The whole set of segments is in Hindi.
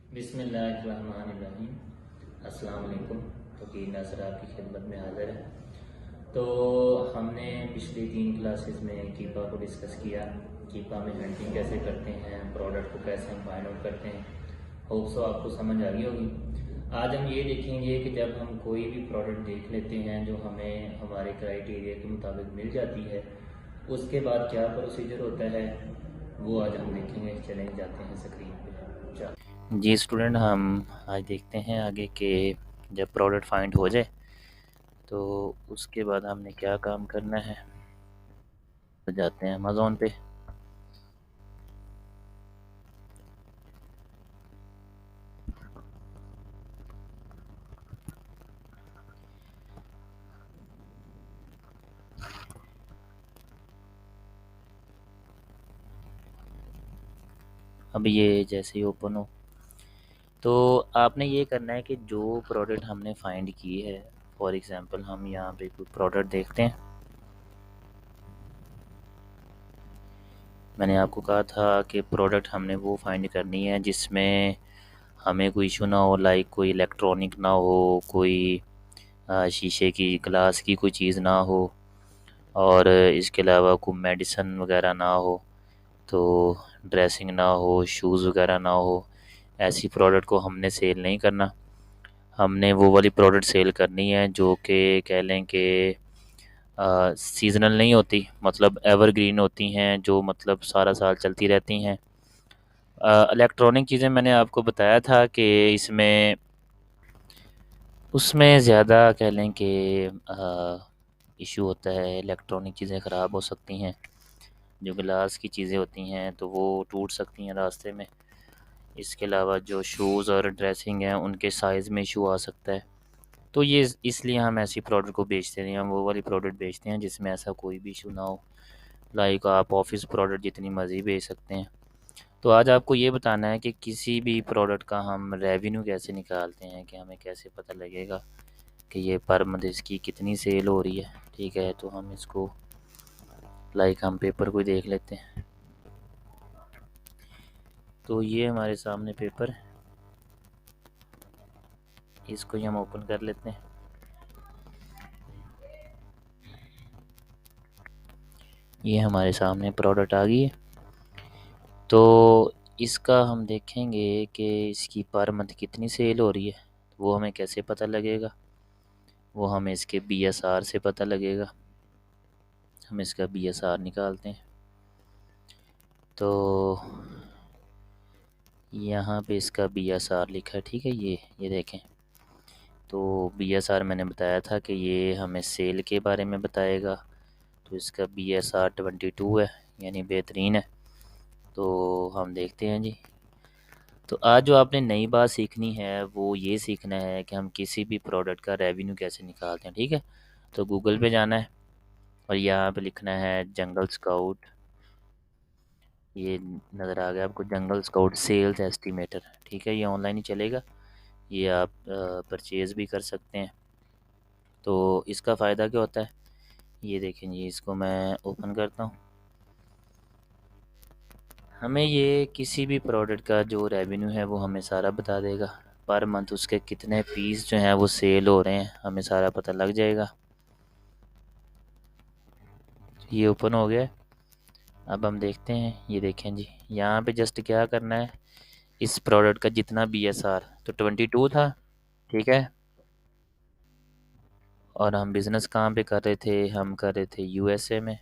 बिस्मिल्लाहिर्रहमानिर्रहीम। अस्सलाम वालेकुम। वकील नासर आपकी खिदमत में हाज़िर है। तो हमने पिछली 3 क्लासेस में कीपा को डिस्कस किया। कीपा में हंटिंग कैसे करते हैं, प्रोडक्ट को कैसे हम फाइंड आउट करते हैं। होप सो आपको समझ आ गई होगी। आज हम ये देखेंगे कि जब हम कोई भी प्रोडक्ट देख लेते हैं जो हमें हमारे क्राइटेरिया के मुताबिक मिल जाती है, उसके बाद क्या प्रोसीजर होता है वो आज हम देखेंगे। चलें जाते हैं स्क्रीन पे। जी स्टूडेंट, हम आज देखते हैं आगे कि जब प्रोडक्ट फाइंड हो जाए तो उसके बाद हमने क्या काम करना है। तो जाते हैं अमेज़ॉन पे। अब ये जैसे ही ओपन हो तो आपने ये करना है कि जो प्रोडक्ट हमने फाइंड की है, फॉर एग्ज़ाम्पल हम यहाँ पे कोई प्रोडक्ट देखते हैं। मैंने आपको कहा था कि प्रोडक्ट हमने वो फाइंड करनी है जिसमें हमें कोई इशू ना हो, लाइक कोई इलेक्ट्रॉनिक ना हो, कोई शीशे की ग्लास की कोई चीज़ ना हो, और इसके अलावा कोई मेडिसन वगैरह ना हो, तो ड्रेसिंग ना हो, शूज़ वगैरह ना हो। ऐसी प्रोडक्ट को हमने सेल नहीं करना। हमने वो वाली प्रोडक्ट सेल करनी है जो कि कह लें कि सीज़नल नहीं होती, मतलब एवरग्रीन होती हैं, जो मतलब सारा साल चलती रहती हैं। इलेक्ट्रॉनिक चीज़ें मैंने आपको बताया था कि इसमें उसमें ज़्यादा कह लें कि इशू होता है, इलेक्ट्रॉनिक चीज़ें ख़राब हो सकती हैं। जो ग्लास की चीज़ें होती हैं तो वो टूट सकती हैं रास्ते में। इसके अलावा जो शूज़ और ड्रेसिंग हैं उनके साइज़ में इशू आ सकता है। तो ये इसलिए हम ऐसी प्रोडक्ट को बेचते नहीं, हम वो वाली प्रोडक्ट बेचते हैं जिसमें ऐसा कोई भी इशू ना हो। लाइक आप ऑफिस प्रोडक्ट जितनी मर्ज़ी बेच सकते हैं। तो आज आपको ये बताना है कि किसी भी प्रोडक्ट का हम रेवेन्यू कैसे निकालते हैं, कि हमें कैसे पता लगेगा कि ये पर मंथ इसकी कितनी सेल हो रही है। ठीक है, तो हम इसको लाइक हम पेपर को देख लेते हैं। तो ये हमारे सामने पेपर है, इसको ही हम ओपन कर लेते हैं। ये हमारे सामने प्रोडक्ट आ गई है। तो इसका हम देखेंगे कि इसकी पर मंथ कितनी सेल हो रही है। वो हमें कैसे पता लगेगा, वो हमें इसके BSR से पता लगेगा। हम इसका BSR निकालते हैं। तो यहाँ पे इसका BSR लिखा है, ठीक है। ये देखें। तो BSR मैंने बताया था कि ये हमें सेल के बारे में बताएगा। तो इसका BSR 22 है, यानी बेहतरीन है। तो हम देखते हैं जी। तो आज जो आपने नई बात सीखनी है वो ये सीखना है कि हम किसी भी प्रोडक्ट का रेवेन्यू कैसे निकालते हैं। ठीक है, तो गूगल पे जाना है और यहाँ पे लिखना है जंगल स्काउट। ये नज़र आ गया आपको, जंगल स्काउट सेल्स एस्टिमेटर। ठीक है, ये ऑनलाइन ही चलेगा, ये आप परचेज़ भी कर सकते हैं। तो इसका फ़ायदा क्या होता है, ये देखें जी। इसको मैं ओपन करता हूँ। हमें ये किसी भी प्रोडक्ट का जो रेवेन्यू है वो हमें सारा बता देगा। पर मंथ उसके कितने पीस जो हैं वो सेल हो रहे हैं, हमें सारा पता लग जाएगा। ये ओपन हो गया है। अब हम देखते हैं। ये देखें जी, यहाँ पे जस्ट क्या करना है, इस प्रोडक्ट का जितना BSR तो 22 था। ठीक है, और हम बिज़नेस कहाँ पे कर रहे थे, हम कर रहे थे USA में।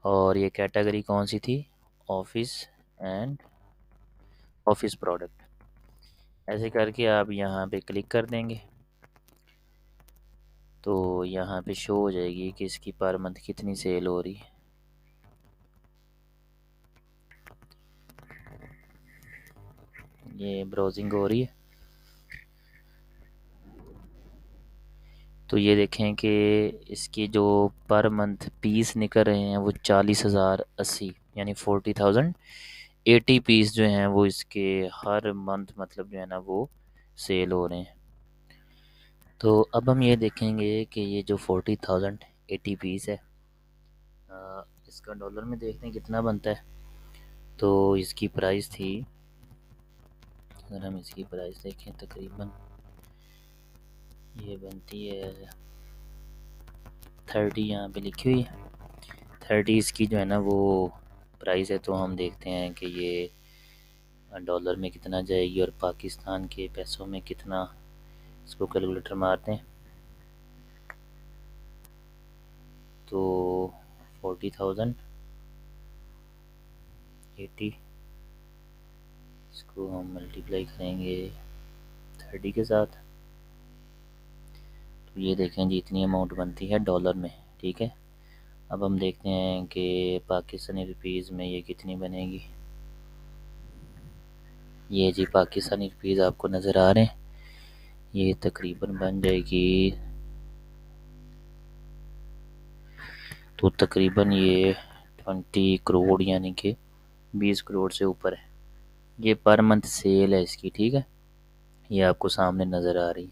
और ये कैटेगरी कौन सी थी, ऑफिस एंड ऑफिस प्रोडक्ट। ऐसे करके आप यहाँ पे क्लिक कर देंगे तो यहाँ पे शो हो जाएगी कि इसकी पर मंथ कितनी सेल हो रही है। ये ब्राउजिंग हो रही है। तो ये देखें कि इसकी जो पर मंथ पीस निकल रहे हैं वो 40,080, यानी 40,080 पीस जो हैं वो इसके हर मंथ मतलब जो है ना वो सेल हो रहे हैं। तो अब हम ये देखेंगे कि ये जो 40,080 पीस है, इसका डॉलर में देखते हैं कितना बनता है। तो इसकी प्राइस थी अगर हम इसकी प्राइस देखें तकरीबन ये बनती है 30, यहाँ पे लिखी हुई है 30 इसकी जो है ना वो प्राइस है। तो हम देखते हैं कि ये डॉलर में कितना जाएगी और पाकिस्तान के पैसों में कितना, इसको कैलकुलेटर मारते हैं तो 40,080, इसको हम मल्टीप्लाई करेंगे 30 के साथ तो ये देखें जी इतनी अमाउंट बनती है डॉलर में। ठीक है, अब हम देखते हैं कि पाकिस्तानी रुपीज़ में ये कितनी बनेगी। ये जी पाकिस्तानी रुपीज़ आपको नज़र आ रहे हैं, ये तकरीबन बन जाएगी तो तकरीबन ये 20 करोड़ यानी कि 20 करोड़ से ऊपर है। ये पर मंथ सेल है इसकी। ठीक है, ये आपको सामने नज़र आ रही है।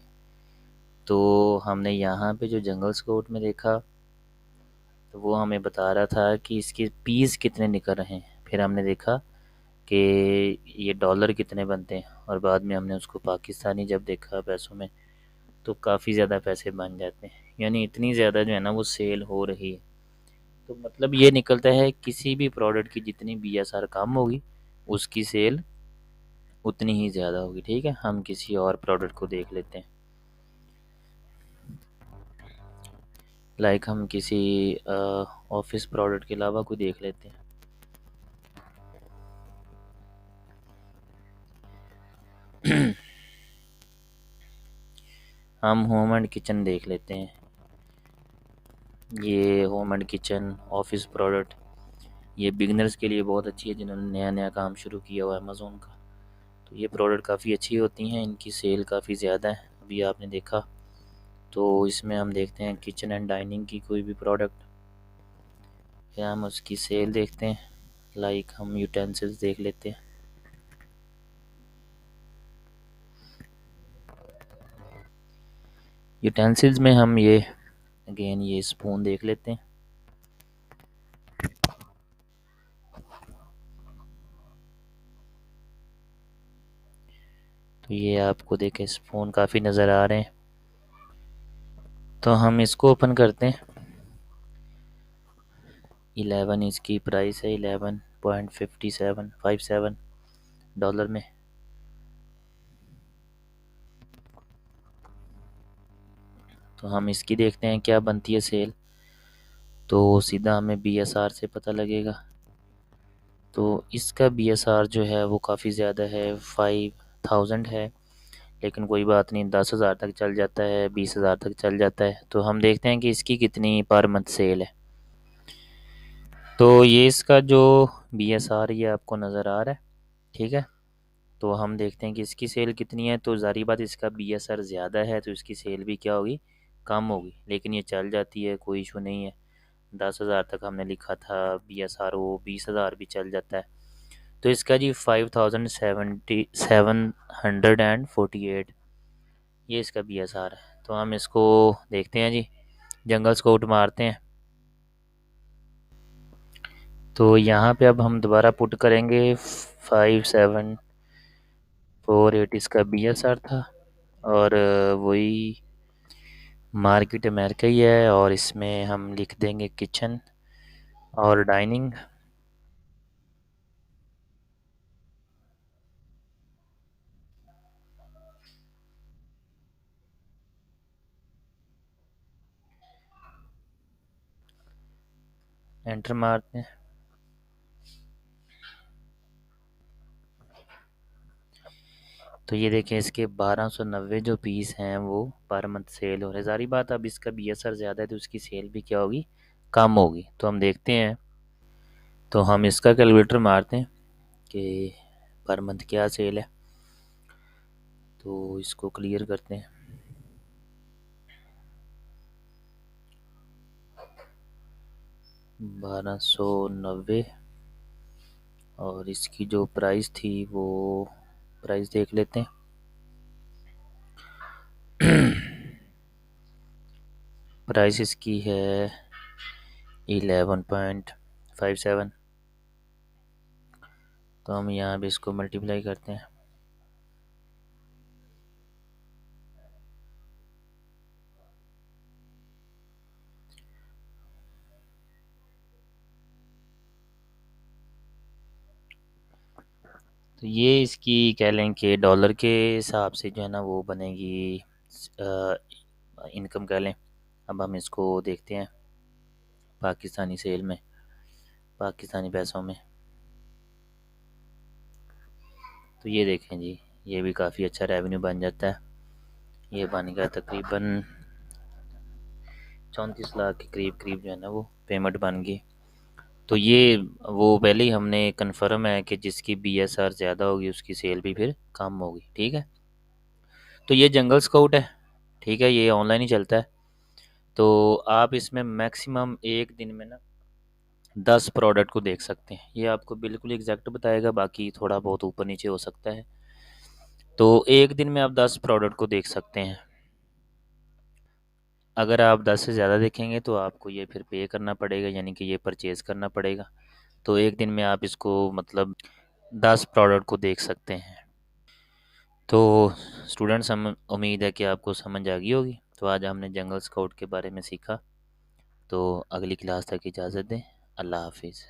तो हमने यहाँ पे जो जंगल स्काउट में देखा तो वो हमें बता रहा था कि इसके पीस कितने निकल रहे हैं। फिर हमने देखा कि ये डॉलर कितने बनते हैं और बाद में हमने उसको पाकिस्तानी जब देखा पैसों में तो काफ़ी ज़्यादा पैसे बन जाते हैं, यानी इतनी ज़्यादा जो है ना वो सेल हो रही है। तो मतलब ये निकलता है किसी भी प्रोडक्ट की जितनी BSR कम होगी उसकी सेल उतनी ही ज़्यादा होगी। ठीक है, हम किसी और प्रोडक्ट को देख लेते हैं, लाइक हम किसी ऑफिस प्रोडक्ट के अलावा कोई देख लेते हैं। हम होम एंड किचन देख लेते हैं। ये home and kitchen office product ये बिगनर्स के लिए बहुत अच्छी है जिन्होंने नया नया काम शुरू किया हुआ है अमेज़ोन का। तो ये प्रोडक्ट काफ़ी अच्छी होती हैं, इनकी सेल काफ़ी ज़्यादा है। अभी आपने देखा तो इसमें हम देखते हैं किचन एंड डाइनिंग की कोई भी प्रोडक्ट, फिर हम उसकी सेल देखते हैं। लाइक हम यूटेंसिल्स देख लेते हैं। यूटेंसिल्स में हम ये अगेन ये स्पून देख लेते हैं। तो ये आपको देखें स्पून काफ़ी नज़र आ रहे हैं। तो हम इसको ओपन करते हैं। 11 इसकी प्राइस है, 11.57 डॉलर में। तो हम इसकी देखते हैं क्या बनती है सेल, तो सीधा हमें BSR से पता लगेगा। तो इसका BSR जो है वो काफ़ी ज़्यादा है, 5,000 है, लेकिन कोई बात नहीं 10,000 तक चल जाता है, 20,000 तक चल जाता है। तो हम देखते हैं कि इसकी कितनी पर मंथ सेल है। तो ये इसका जो BSR ये आपको नज़र आ रहा है। ठीक है, तो हम देखते हैं कि इसकी सेल कितनी है। तो ज़ाहिर बात इसका BSR ज़्यादा है तो इसकी सेल भी क्या होगी, कम होगी, लेकिन ये चल जाती है, कोई इशू नहीं है। 10,000 तक हमने लिखा था BSR, वो 20,000 भी चल जाता है। तो इसका जी 5,748 ये इसका BSR है। तो हम इसको देखते हैं जी, जंगल स्काउट मारते हैं। तो यहाँ पे अब हम दोबारा पुट करेंगे 5,748 इसका BSR था और वही मार्केट अमेरिका ही है और इसमें हम लिख देंगे किचन और डाइनिंग। एंटर मारते हैं। तो ये देखें इसके 1290 जो पीस हैं वो पर मंथ सेल हो रहे। सारी बात अब इसका BSR ज़्यादा है तो उसकी सेल भी क्या होगी, कम होगी। तो हम देखते हैं, तो हम इसका कैलकुलेटर मारते हैं कि पर मंथ क्या सेल है। तो इसको क्लियर करते हैं। 1290 और इसकी जो प्राइस थी वो प्राइस देख लेते हैं। प्राइस इसकी है 11.57। तो हम यहाँ भी इसको मल्टीप्लाई करते हैं। तो ये इसकी कह लें कि डॉलर के हिसाब से जो है ना वो बनेगी इनकम कह लें। अब हम इसको देखते हैं पाकिस्तानी सेल में, पाकिस्तानी पैसों में। तो ये देखें जी, ये भी काफ़ी अच्छा रेवेन्यू बन जाता है। ये बन गया तकरीबन 34 लाख के करीब करीब जो है ना वो पेमेंट बन गई। तो ये वो पहले ही हमने कन्फर्म है कि जिसकी BSR ज़्यादा होगी उसकी सेल भी फिर कम होगी, ठीक है। तो ये जंगल स्काउट है, ठीक है, ये ऑनलाइन ही चलता है। तो आप इसमें मैक्सिमम एक दिन में ना 10 प्रोडक्ट को देख सकते हैं। ये आपको बिल्कुल एग्जैक्ट बताएगा, बाकी थोड़ा बहुत ऊपर नीचे हो सकता है। तो एक दिन में आप 10 प्रोडक्ट को देख सकते हैं। अगर आप 10 से ज़्यादा देखेंगे तो आपको ये फिर पे करना पड़ेगा, यानी कि ये परचेज़ करना पड़ेगा। तो एक दिन में आप इसको मतलब 10 प्रोडक्ट को देख सकते हैं। तो स्टूडेंट्स, हम उम्मीद है कि आपको समझ आ गई होगी। तो आज हमने जंगल स्काउट के बारे में सीखा। तो अगली क्लास तक इजाज़त दें। अल्लाह हाफिज़।